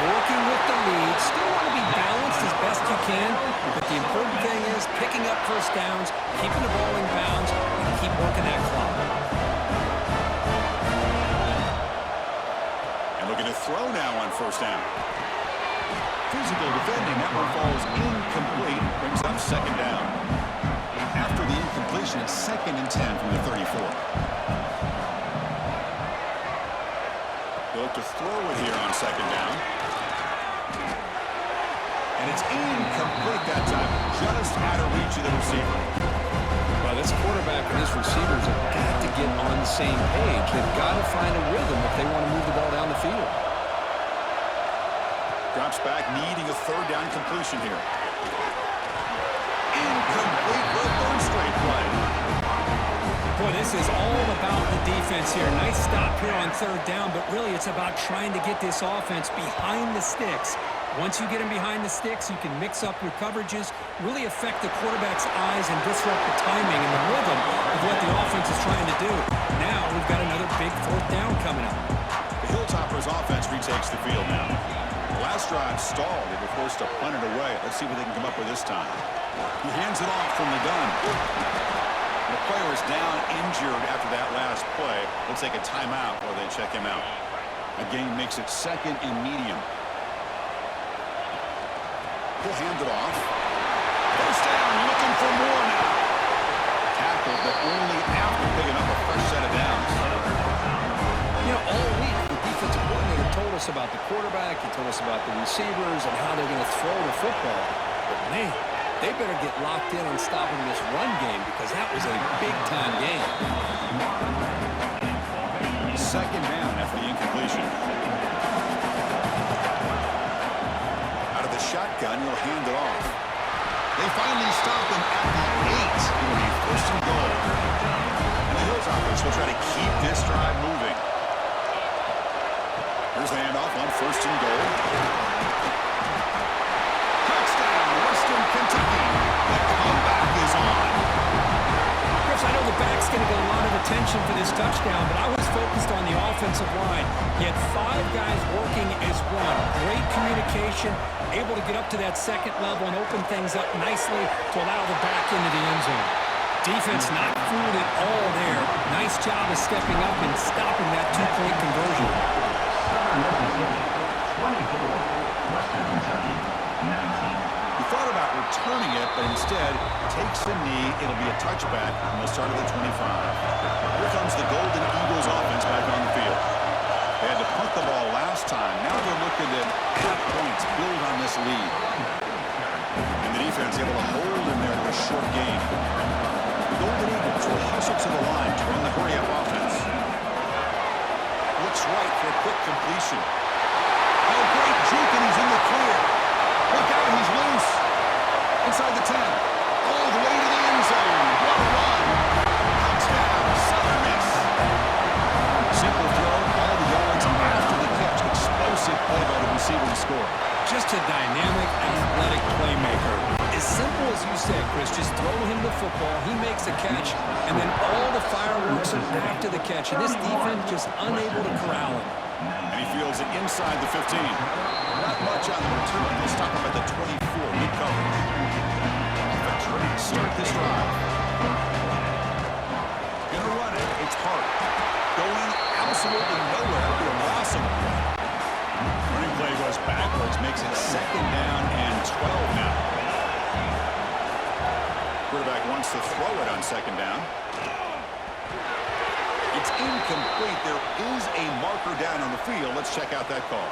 Speaker 5: working with the lead. Still want to be balanced as best you can, but the important thing is picking up first downs, keeping the ball in bounds, and keep working that clock.
Speaker 4: And looking to throw now on first down. Physical defending. That one falls incomplete. Brings up second down. After the incompletion, it's 2nd and 10 from the 34. They'll look to throw it here on second down. And it's incomplete that time. Just out of reach of the receiver.
Speaker 5: Well, this quarterback and his receivers have got to get on the same page. They've got to find a rhythm if they want to move the ball down the field.
Speaker 4: Drops back, needing a third down completion here. Incomplete. Well, straight play.
Speaker 5: Boy, this is all about the defense here. Nice stop here on third down, but really it's about trying to get this offense behind the sticks. Once you get them behind the sticks, you can mix up your coverages, really affect the quarterback's eyes and disrupt the timing and the rhythm of what the offense is trying to do. Now we've got another big fourth down coming up.
Speaker 4: The Hilltoppers offense retakes the field now. The last drive stalled. They were forced to punt it away. Let's see what they can come up with this time. He hands it off from the gun. The player is down injured after that last play. They'll take a timeout while they check him out. The game makes it 2nd and medium. He'll hand it off. First down, looking for more now. Tackled, but only after picking up a fresh set of downs.
Speaker 5: You know, all week, the defensive coordinator told us about the quarterback, he told us about the receivers and how they're going to throw the football. But man, they better get locked in on stopping this run game because that was a big-time game.
Speaker 4: Second down after the incompletion. Out of the shotgun, he'll hand it off. They finally stop him at the 8. It'll be first and goal. And the Hilltoppers will try to keep this drive moving. Here's the handoff on first and goal. Touchdown, Western Kentucky. The comeback is on.
Speaker 5: Chris, I know the back's going to get a lot of attention for this touchdown, but I was focused on the offensive line. He had 5 guys working as one. Great communication, able to get up to that second level and open things up nicely to allow the back into the end zone. Defense not fooled at all there. Nice job of stepping up and stopping that 2-point conversion.
Speaker 6: 24, Western Kentucky, 19.
Speaker 4: He thought about returning it, but instead takes the knee. It'll be a touchback, and they'll start at the 25. Here comes the Golden Eagles offense back on the field. They had to punt the ball last time. Now they're looking to add points, build on this lead. And the defense able to hold in there to a short game. The Golden Eagles will hustle to the line to run the hurry-up offense. Looks right for a quick completion. Oh, great juke, and he's in the clear. Look out, he's loose. Inside the 10. All the way to the end zone. What a run. Touchdown, Southern Miss. Simple throw, all the yards after the catch. Explosive play by the receiver to score.
Speaker 5: Just a dynamic, athletic playmaker. As simple as you said, Chris, just throw him the football, he makes a catch, and then all the fireworks are after the catch. And this defense just unable to corral him.
Speaker 4: And he fields it inside the 15. Not much on the return. They stop him at the 24. Good coverage. Offense ready to start this drive. Gonna run it. It's Hart. Going absolutely nowhere. It'll be a loss of play. Running play goes backwards. Makes it 2nd down and 12 now. Quarterback wants to throw it on 2nd down. It's incomplete. There is a marker down on the field. Let's check out that call.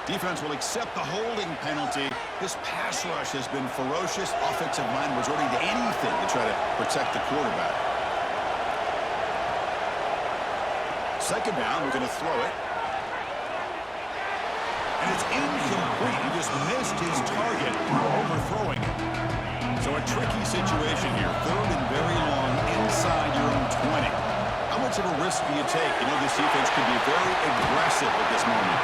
Speaker 4: Defense will accept the holding penalty. This pass rush has been ferocious. Offensive line resorting to anything to try to protect the quarterback. Second down, we're going to throw it. And it's incomplete. He just missed his target, overthrowing it. So a tricky situation here. Third and very long inside your own 20. How much of a risk do you take? You know, this defense could be very aggressive at this moment.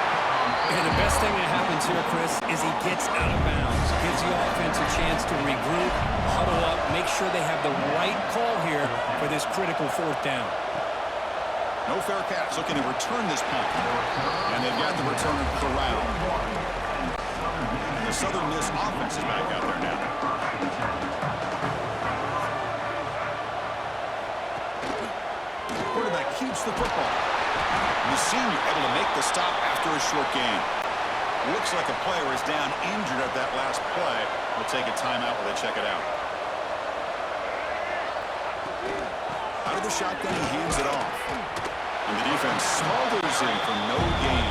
Speaker 5: And the best thing that happens here, Chris, is he gets out of bounds. Gives the offense a chance to regroup, huddle up, make sure they have the right call here for this critical fourth down.
Speaker 4: No fair catch, looking to return this punt. And they've got the returner corralled. The Southern Miss offense is back out there now. Quarterback keeps the football. The senior able to make the stop after a short gain. Looks like a player is down injured at that last play. We'll take a timeout while they check it out. Out of the shotgun, he hands it off. And the defense smothers him for no gain.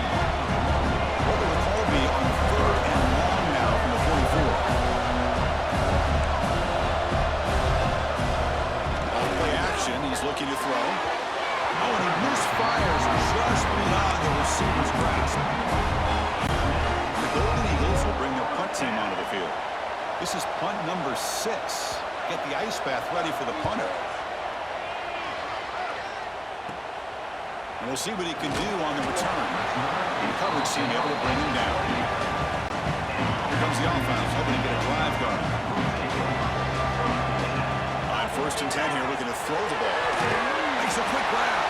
Speaker 4: What will the call be on third and long now from the 44? Off-play action, he's looking to throw. Oh, and he misfires just beyond the receiver's grasp. The Golden Eagles will bring their punt team onto the field. This is punt number 6. Get the ice bath ready for the punter. And we'll see what he can do on the return. The coverage team able to bring him down. Here comes the offense, hoping to get a drive going. On first and 10 here, looking to throw the ball. Makes a quick grab.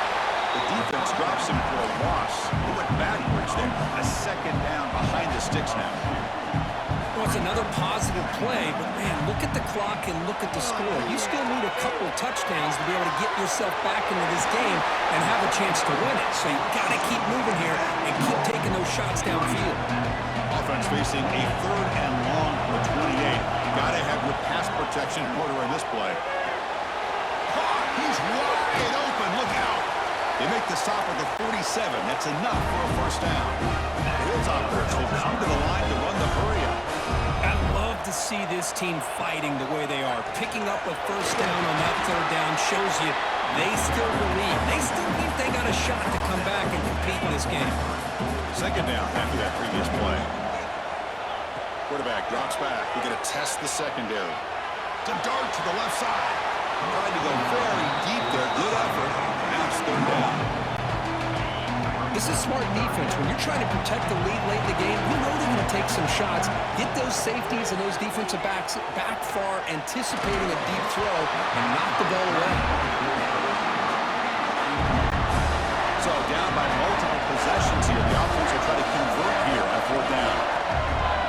Speaker 4: The defense drops him for a loss. He went backwards there. A second down behind the sticks now.
Speaker 5: Well, it's another positive play, but man, look at the clock and look at the score. You still need a couple touchdowns to be able to get yourself back into this game and have a chance to win it. So you've got to keep moving here and keep taking those shots downfield.
Speaker 4: Offense facing a third and long from the 28. Got to have good pass protection in order in this play. He's wide open. Look out. They make the stop at the 47. That's enough for a first down. The Hilltoppers will come to the line to run the hurry up.
Speaker 5: I love to see this team fighting the way they are. Picking up a first down on that third down shows you they still believe. They still think they got a shot to come back and compete in this game.
Speaker 4: Second down after that previous play. Quarterback drops back. We're going to test the secondary. It's a dart to the left side. Trying to go very deep there. Good effort. Now it's third down.
Speaker 5: This is smart defense. When you're trying to protect the lead late in the game, you know they're going to take some shots, get those safeties and those defensive backs back far, anticipating a deep throw, and knock the ball away.
Speaker 4: So down by multiple possessions here. The offense will try to convert here on fourth down.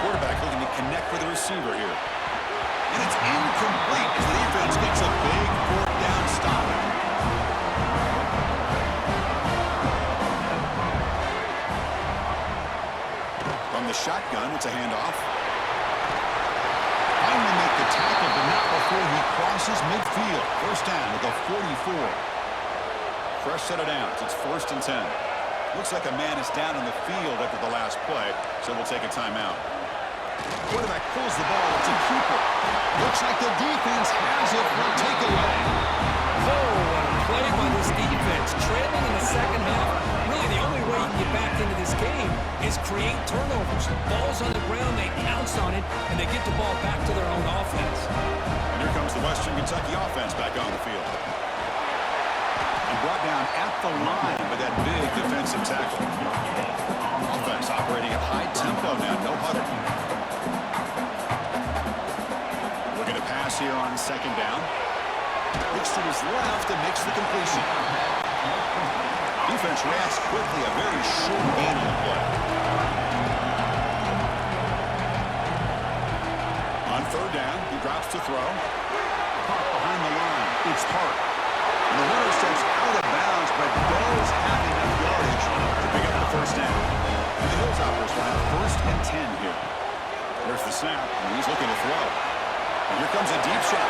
Speaker 4: Quarterback looking to connect with the receiver here. And it's incomplete as the defense gets a big fourth down stop. From the shotgun, it's a handoff. Finally make the tackle, but not before he crosses midfield. First down at the 44. Fresh set of downs. It's first and 10. Looks like a man is down in the field after the last play, so we'll take a timeout. Quarterback pulls the ball. It's a keeper. Looks like the defense has it for a takeaway.
Speaker 5: Oh, what a play by this defense. Trailing in the second half. Really, the only way you can get back into this game is create turnovers. Ball's on the ground, they pounce on it, and they get the ball back to their own offense.
Speaker 4: And here comes the Western Kentucky offense back on the field. And brought down at the line with that big defensive tackle. Offense operating at high tempo now, no huddle. Looking to pass here on second down. Looks to his left and makes the completion. Defense reacts quickly, a very short gain on the play. On third down, he drops to throw. Caught behind the line. It's Hart. And the runner steps out of bounds, but does have enough yardage to pick up the first down. And the Hilltoppers will have first and 10 here. There's the snap, and he's looking to throw. And here comes a deep shot.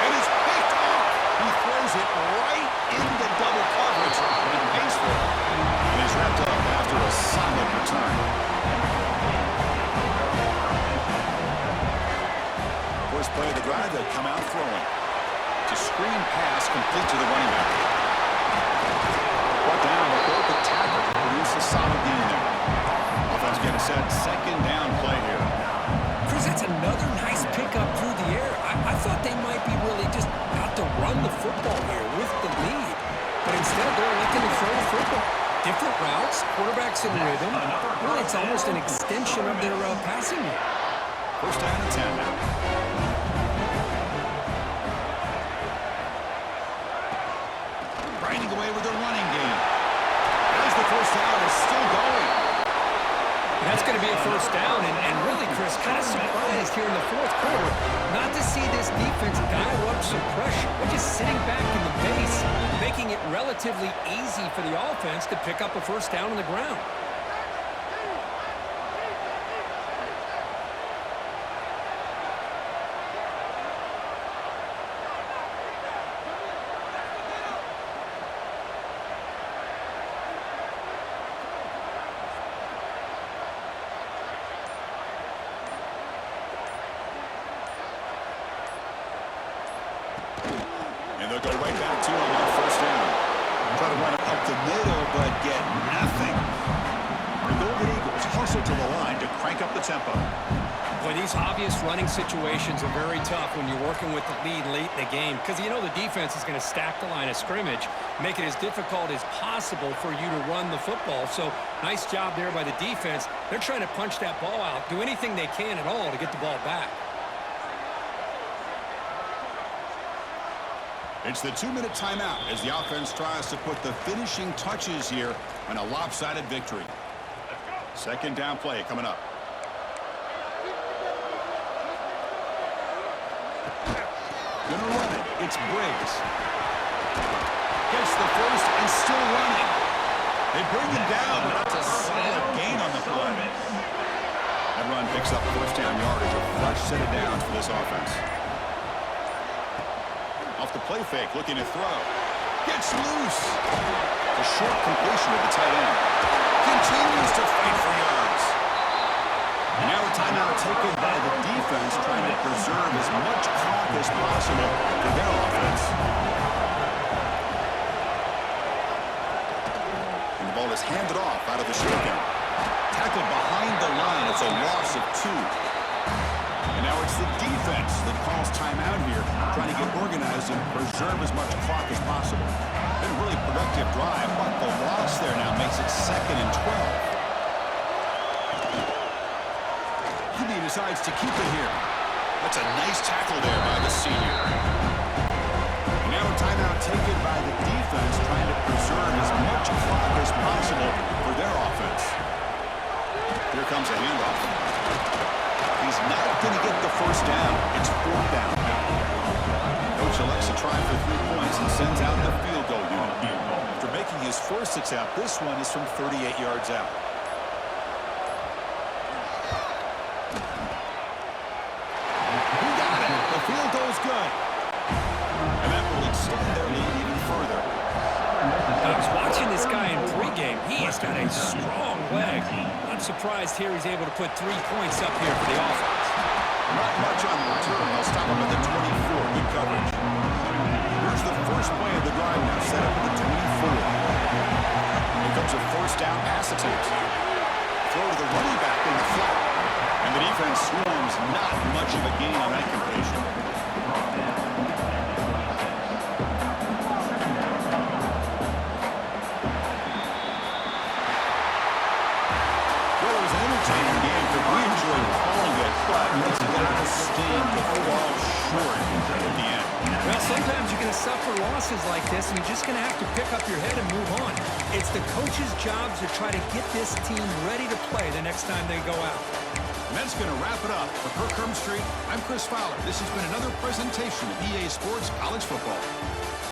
Speaker 4: And it's picked off. He throws it right into double coverage and pays for it. And he's wrapped up after a solid return. First play of the drive, they come out throwing. It's a screen pass complete to the running back. Brought down to set second down play here.
Speaker 5: Chris, that's another nice pickup through the air. I thought they might be really just out to run the football here with the lead. But instead, they're looking to throw the football. Different routes, quarterbacks in rhythm. Really, it's almost an extension of their passing game.
Speaker 4: First down and 10 now. Grinding away with the running game. As the first down is still going.
Speaker 5: That's going to be a first down, and really, Chris, kind of surprised here in the fourth quarter not to see this defense dial up some pressure. They're just sitting back in the base, making it relatively easy for the offense to pick up a first down on the ground.
Speaker 4: And they'll go right back to him on first down. Try to run it up the middle, but get nothing. The Golden Eagles hustle to the line to crank up the tempo.
Speaker 5: Boy, these obvious running situations are very tough when you're working with the lead late in the game because you know the defense is going to stack the line of scrimmage, make it as difficult as possible for you to run the football. So nice job there by the defense. They're trying to punch that ball out, do anything they can at all to get the ball back.
Speaker 4: It's the 2-minute timeout as the offense tries to put the finishing touches here on a lopsided victory. Second down play coming up. Gonna run it. It's Briggs. Gets the first and still running. They bring him down, but that's a solid gain on the play. That run picks up first down yardage, a fresh set of downs for this offense. Off the play fake, looking to throw. Gets loose. A short completion of the tight end. Continues to fight for yards. And now a timeout taken by the defense, trying to preserve as much clock as possible for their offense. And the ball is handed off out of the shotgun. Tackled behind the line. It's a loss of 2. And now it's the defense that calls timeout here, trying to get organized and preserve as much clock as possible. Been a really productive drive, but the loss there now makes it 2nd and 12. He decides to keep it here. That's a nice tackle there by the senior. And now a timeout taken by the defense, trying to preserve as much clock as possible for their offense. Here comes a handoff. He's not going to get the first down. It's 4th down. Coach elects to try for 3 points and sends out the field goal unit. After making his first attempt, this one is from 38 yards out. He got it. The field goal is good. And that will extend their lead even further.
Speaker 5: I was watching this guy in pregame. He has got a strong leg. Not surprised here he's able to put 3 points up here for the offense.
Speaker 4: Not much on the return. They'll stop him at the 24. Good coverage. Here's the first play of the drive now, set up at the 24. Here comes a first down pass attempt. Throw to the running back in the flat. And the defense swarms. Not much of a gain on that completion. It's got to sting to fall short at the end.
Speaker 5: Well, sometimes you're going to suffer losses like this, and you're just going to have to pick up your head and move on. It's the coach's job to try to get this team ready to play the next time they go out.
Speaker 4: And that's going to wrap it up. For Kirk Street, I'm Chris Fowler. This has been another presentation of EA Sports College Football.